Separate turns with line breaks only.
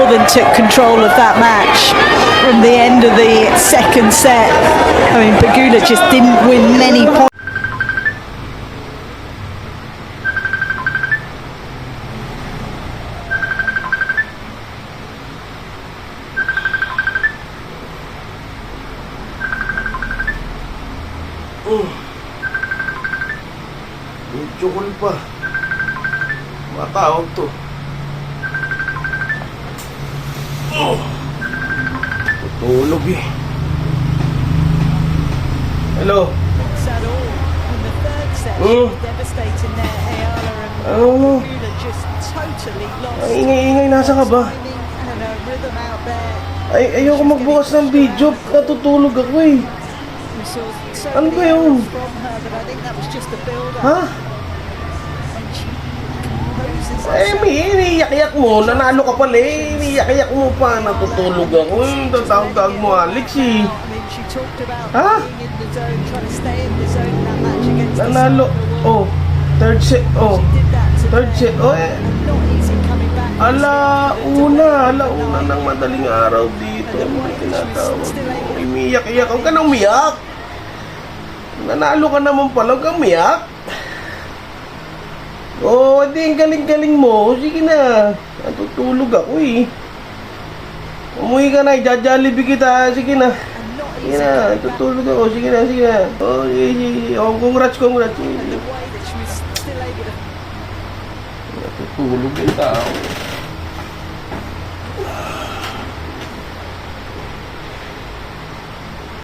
than took control of that match from the end of the second set. I mean, Pegula just didn't win many points.
Chukul pa. Matawag to. Tutulog eh. Hello. Ang ingay-ingay, nasa ka ba? Ay, ayoko magbukas ng video. Natutulog ako eh. Ano ba yun? Ha? Eh, iniyak-iyak mo. Nanalo ka pala eh. Iniyak-iyak mo pa. Natutulog ako eh. Tatawag mo, Alex eh. Ha? Nanalo. Oh, third set. Oh, third set. Oh eh. Alauna ng madaling araw dito. Tinatawag. Umiyak-iyak. Huwag ka na umiyak. Nanalo ka naman pala. Huwag kang umiyak. Oh, di ang galing-galing mo. Sige na. Natutulog ako eh. Umuwi ka na. Ija-jollibee kita. Sige na. Sige na. Natutulog ako. Sige na. Sige na. Oh, sige. Oh, congrats. Natutulog yung tao.